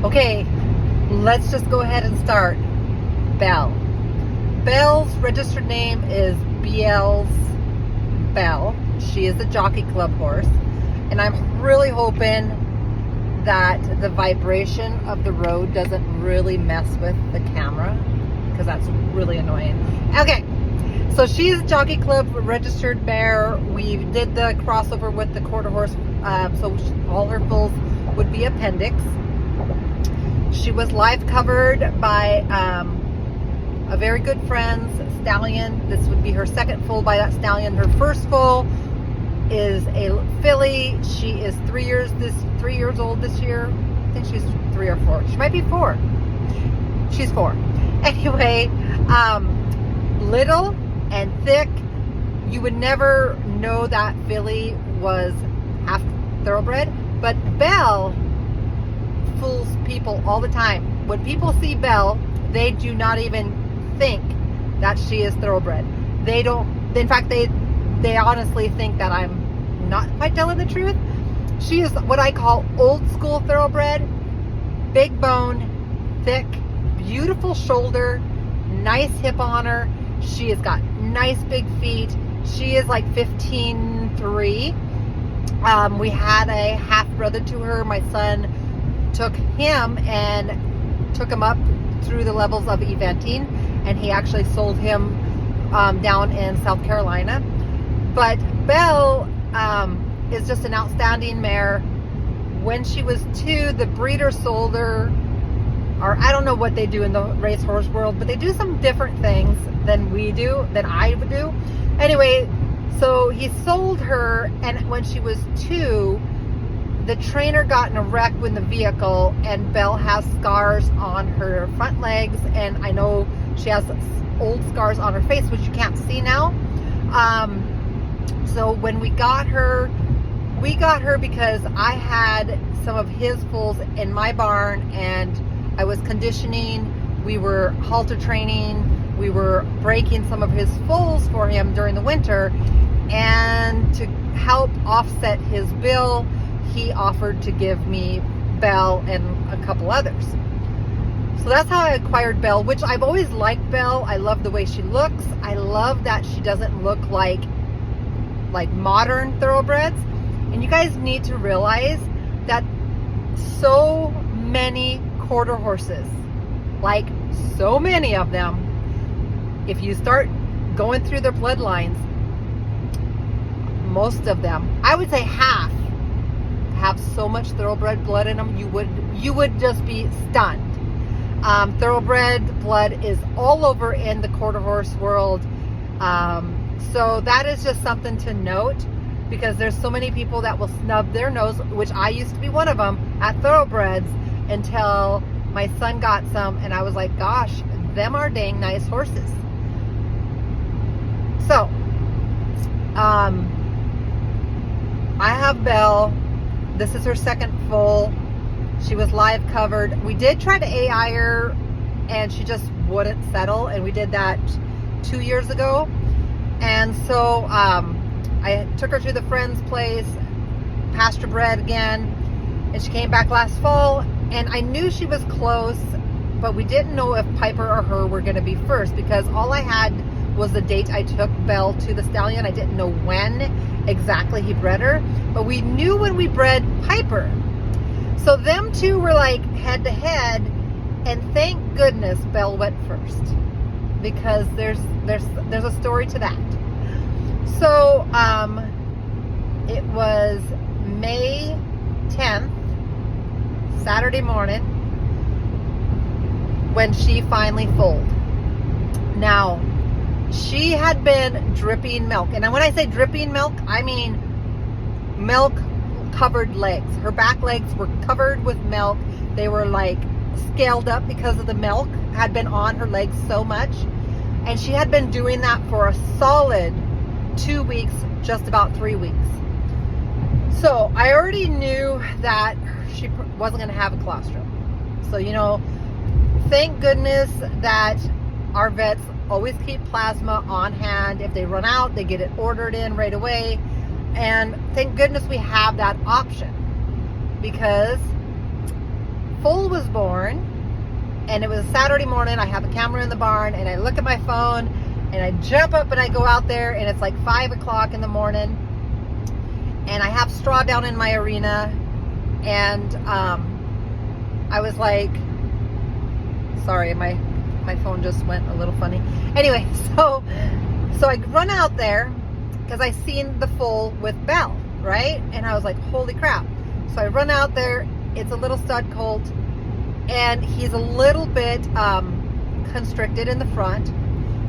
Okay, let's just go ahead and start. Belle. Belle's registered name is BL's Belle. She is a jockey club horse, and I'm really hoping that the vibration of the road doesn't really mess with the camera, because that's really annoying. Okay, so she's a jockey club registered mare. We did the crossover with the quarter horse, so all her foals would be appendix. She was live covered by a very good friend's stallion. This would be her second foal by that stallion. Her first foal is a filly. She is 3 years old this year. I think she's 3 or 4. She might be 4. She's 4. Anyway, little and thick. You would never know that filly was half thoroughbred, but Belle fools people all the time. When people see Belle, they do not even think that she is thoroughbred. They don't, in fact, they honestly think that I'm not quite telling the truth. She is what I call old school thoroughbred. Big bone, thick, beautiful shoulder, nice hip on her. She has got nice big feet. She is like 15.3. We had a half brother to her. My son took him and took him up through the levels of eventing, and he actually sold him down in South Carolina. But Belle is just an outstanding mare. When she was 2, the breeder sold her, or I don't know what they do in the racehorse world, but they do some different things than I would do. Anyway, so he sold her, and when she was 2, the trainer got in a wreck with the vehicle, and Belle has scars on her front legs, and I know she has old scars on her face, which you can't see now. So when we got her because I had some of his foals in my barn, and I was conditioning. We were halter training. We were breaking some of his foals for him during the winter, and to help offset his bill, he offered to give me Belle and a couple others. So that's how I acquired Belle, which I've always liked Belle. I love the way she looks. I love that she doesn't look like modern thoroughbreds. And you guys need to realize that so many quarter horses, like so many of them, if you start going through their bloodlines, most of them, I would say half, have so much thoroughbred blood in them, you would just be stunned. Thoroughbred blood is all over in the quarter horse world. So that is just something to note, because there's so many people that will snub their nose, which I used to be one of them, at thoroughbreds, until my son got some, and I was like, gosh, them are dang nice horses. So, I have Belle. This is her second foal. She was live covered. We did try to AI her, and she just wouldn't settle, and we did that 2 years ago. And so I took her to the friend's place, pasture bred again, and she came back last fall, and I knew she was close, but we didn't know if Piper or her were going to be first, because all I had was the date I took Belle to the stallion. I didn't know when exactly he bred her, but we knew when we bred Piper. So them two were like head to head, and thank goodness Belle went first, because there's a story to that. So it was May 10th, Saturday morning, when she finally foaled. Now, she had been dripping milk, and when I say dripping milk, I mean milk covered legs. Her back legs were covered with milk. They were like scaled up because of the milk had been on her legs so much, and she had been doing that for a solid 2 weeks, just about 3 weeks. So I already knew that she wasn't going to have a colostrum. So, thank goodness that our vets always keep plasma on hand. If they run out, they get it ordered in right away. And thank goodness we have that option, because foal was born, and it was a Saturday morning. I have a camera in the barn, and I look at my phone, and I jump up and I go out there, and it's like 5 o'clock in the morning, and I have straw down in my arena, and I was like, sorry, my phone just went a little funny. Anyway, so I run out there because I seen the foal with Belle, right? And I was like, holy crap. So I run out there. It's a little stud colt, and he's a little bit constricted in the front,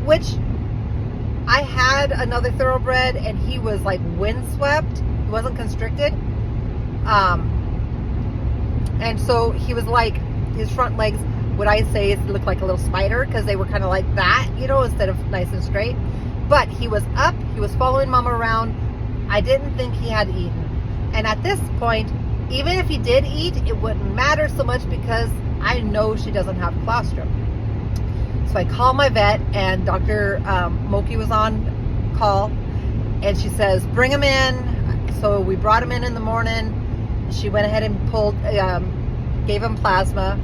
which I had another thoroughbred, and he was like windswept. He wasn't constricted. And so he was like, his front legs, what I say is looked like a little spider, because they were kind of like that, you know, instead of nice and straight. But he was up, he was following Mama around. I didn't think he had eaten. And at this point, even if he did eat, it wouldn't matter so much, because I know she doesn't have colostrum. So I called my vet, and Dr. Moki was on call, and she says, bring him in. So we brought him in the morning. She went ahead and gave him plasma.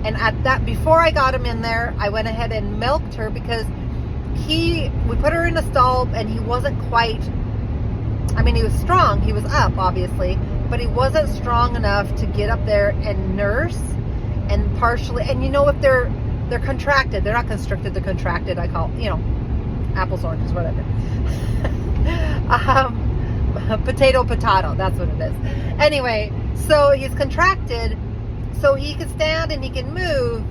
And at that, before I got him in there, I went ahead and milked her, because we put her in a stall, and he wasn't quite, I mean, he was strong. He was up, obviously, but he wasn't strong enough to get up there and nurse, and partially, and you know, if they're contracted, they're not constricted, they're contracted. I call, you know, apples, oranges, whatever. Potato, that's what it is. Anyway, so he's contracted, so he can stand and he can move,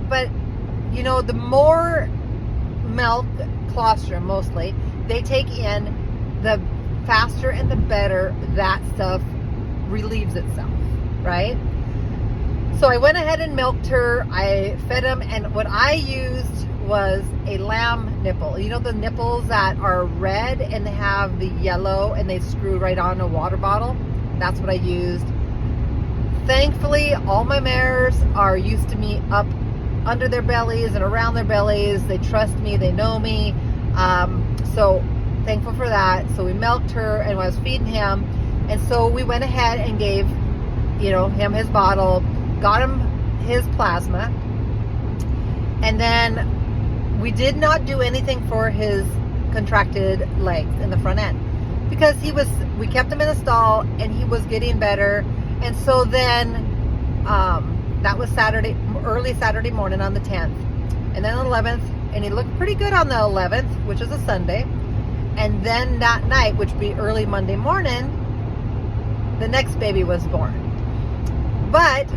but you know, the more milk, colostrum mostly, they take in, the faster and the better that stuff relieves itself, right? So I went ahead and milked her. I fed him, and what I used was a lamb nipple. You know, the nipples that are red and they have the yellow and they screw right on a water bottle? That's what I used. Thankfully, all my mares are used to me up under their bellies and around their bellies. They trust me, they know me. So thankful for that. So we milked her, and I was feeding him, and so we went ahead and gave, you know, him his bottle, got him his plasma, and then we did not do anything for his contracted legs in the front end, because we kept him in a stall, and he was getting better. And so then that was early Saturday morning on the 10th, and then 11th, and he looked pretty good on the 11th, which is a Sunday. And then that night, which would be early Monday morning, the next baby was born. But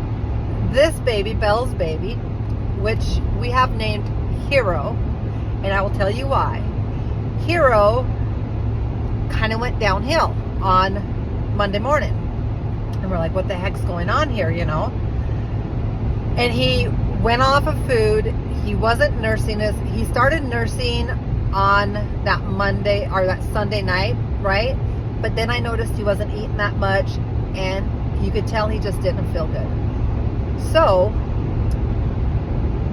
this baby, Belle's baby, which we have named Hero, and I will tell you why. Hero kind of went downhill on Monday morning. And we're like, what the heck's going on here, you know? And he went off of food. He wasn't nursing us. He started nursing on that Monday or that Sunday night, right? But then I noticed he wasn't eating that much, and you could tell he just didn't feel good. So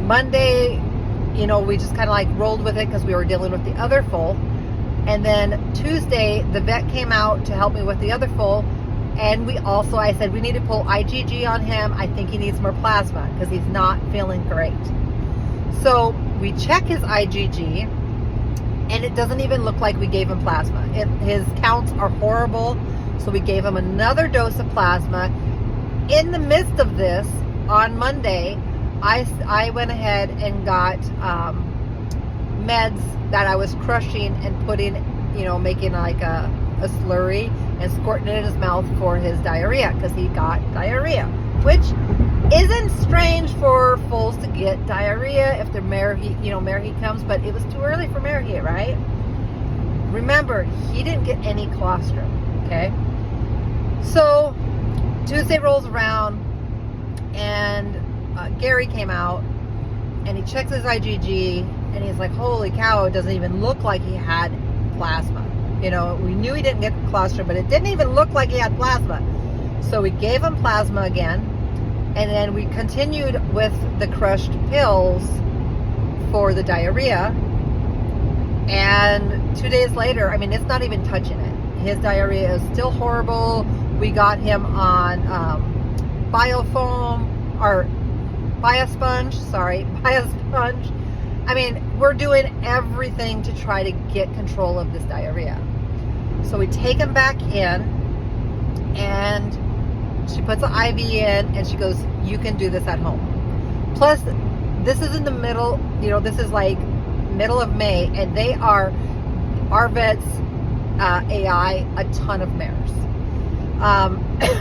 Monday, you know, we just kind of like rolled with it, because we were dealing with the other foal. And then Tuesday, the vet came out to help me with the other foal. And I said, we need to pull IgG on him. I think he needs more plasma, because he's not feeling great. So we check his IgG, and it doesn't even look like we gave him plasma. His counts are horrible. So we gave him another dose of plasma. In the midst of this, on Monday, I went ahead and got meds that I was crushing and putting, you know, making like a slurry and squirting it in his mouth for his diarrhea, because he got diarrhea, which isn't strange for foals to get diarrhea if they're mare heat comes, but it was too early for mare heat, right? Remember, he didn't get any colostrum, okay? So Tuesday rolls around, and Gary came out, and he checks his IgG, and he's like, holy cow, it doesn't even look like he had plasma. You know, we knew he didn't get colostrum, but it didn't even look like he had plasma. So we gave him plasma again, and then we continued with the crushed pills for the diarrhea. And 2 days later, I mean, it's not even touching it. His diarrhea is still horrible. We got him on biofoam, or buy a sponge. I mean, we're doing everything to try to get control of this diarrhea. So we take him back in, and she puts an IV in, and she goes, you can do this at home. Plus, this is in the middle, this is like middle of May, and they are, our vets, AI, a ton of mares.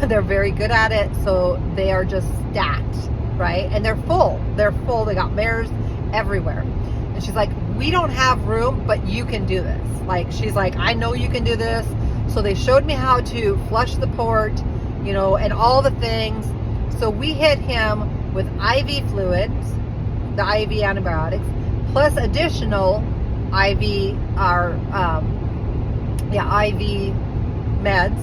They're very good at it, so they are just stacked, right? And they're full. They got mares everywhere. And she's like, we don't have room, but you can do this. Like, she's like, I know you can do this. So they showed me how to flush the port, and all the things. So we hit him with IV fluids, the IV antibiotics, plus additional IV, IV meds.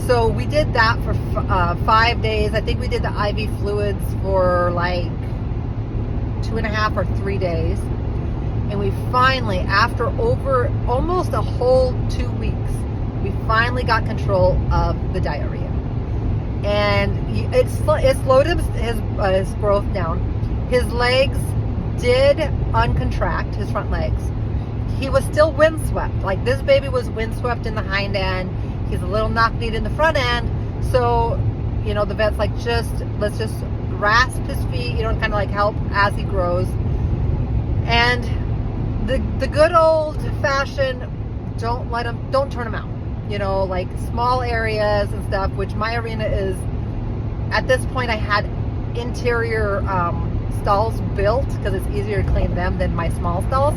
So we did that for 5 days. I think we did the IV fluids for like 2.5 or 3 days. And we finally, after over almost a whole 2 weeks, we finally got control of the diarrhea. And it slowed his growth down. His legs did uncontract, his front legs. He was still windswept. Like, this baby was windswept in the hind end. He's a little knock-kneed in the front end. So, the vet's like, let's just rasp his feet, kind of like help as he grows. And the good old-fashioned, don't turn him out. Like small areas and stuff, which my arena is, at this point I had interior stalls built because it's easier to clean them than my small stalls.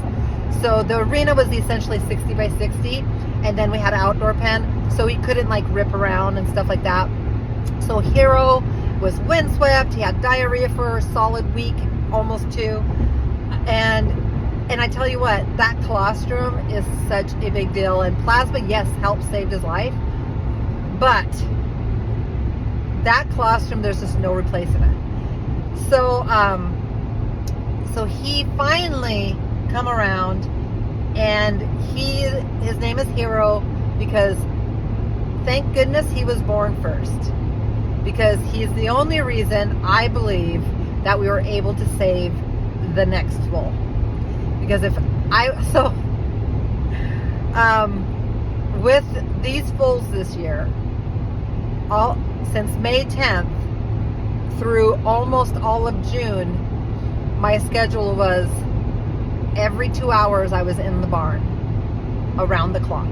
So the arena was essentially 60 by 60, and then we had an outdoor pen, so he couldn't like rip around and stuff like that. So Hero was windswept. He had diarrhea for a solid week, almost 2. And I tell you what, that colostrum is such a big deal. And plasma, yes, helped save his life. But that colostrum, there's just no replacing it. So, so he finally come around, and his name is Hero because thank goodness he was born first. Because he's the only reason I believe that we were able to save the next foal. Because with these foals this year, since May 10th through almost all of June, my schedule was every 2 hours I was in the barn around the clock.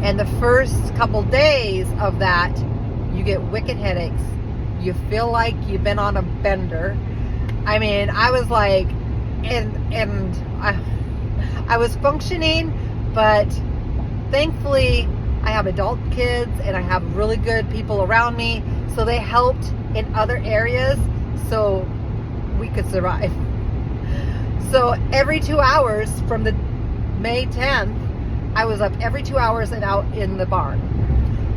And the first couple days of that, you get wicked headaches. You feel like you've been on a bender. I mean, I was like, and I was functioning, but thankfully I have adult kids and I have really good people around me, so they helped in other areas so we could survive. So every 2 hours from the May 10th, I was up every 2 hours and out in the barn.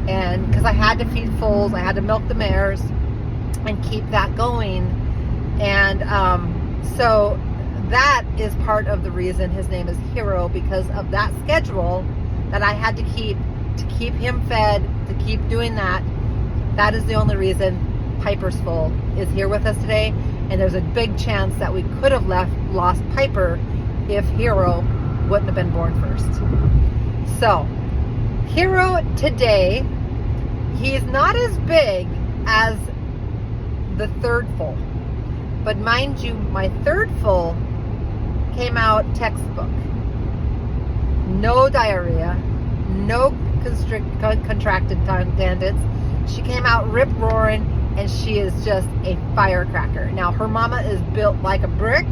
And because I had to feed foals, I had to milk the mares and keep that going. And so that is part of the reason his name is Hero, because of that schedule that I had to keep him fed, to keep doing that. That is the only reason Piper's foal is here with us today. And there's a big chance that we could have lost Piper if Hero wouldn't have been born first. So Hero today, he's not as big as the third foal. But mind you, my third foal came out textbook. No diarrhea, no contracted tendons. She came out rip-roaring, and she is just a firecracker. Now, her mama is built like a brick,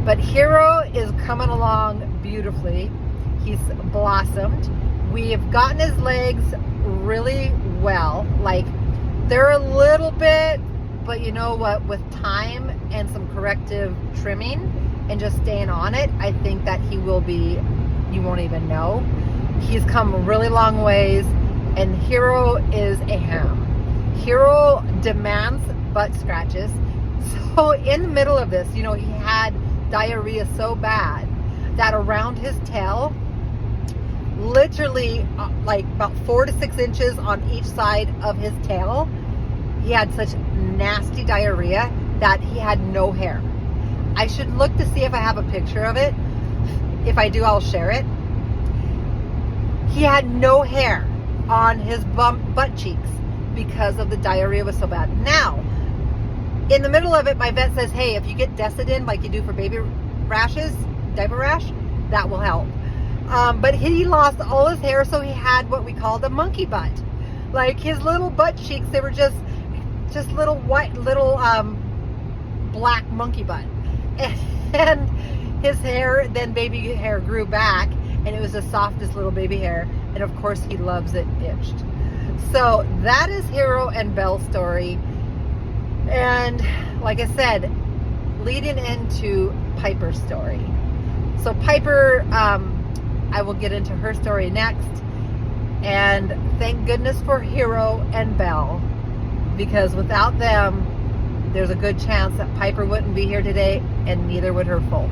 but Hero is coming along beautifully. He's blossomed. We've gotten his legs really well. Like, they're a little bit, but you know what, with time and some corrective trimming and just staying on it, I think that he will be, you won't even know. He's come a really long ways, and Hero is a ham. Hero demands butt scratches. So in the middle of this, he had diarrhea so bad that around his tail, literally like about 4 to 6 inches on each side of his tail, he had such nasty diarrhea that he had no hair. I should look to see if I have a picture of it. If I do, I'll share it. He had no hair on his butt cheeks because of the diarrhea was so bad. Now, in the middle of it, my vet says, hey, if you get Decidin like you do for baby rashes, diaper rash, that will help. But he lost all his hair, so he had what we called a monkey butt. Like his little butt cheeks, they were just little white, little black monkey butt. And his hair, then baby hair grew back, and it was the softest little baby hair. And of course, he loves it itched. So that is Hero and Belle's story. And like I said, leading into Piper's story. So Piper, I will get into her story next. And thank goodness for Hero and Belle, because without them, there's a good chance that Piper wouldn't be here today, and neither would her foal.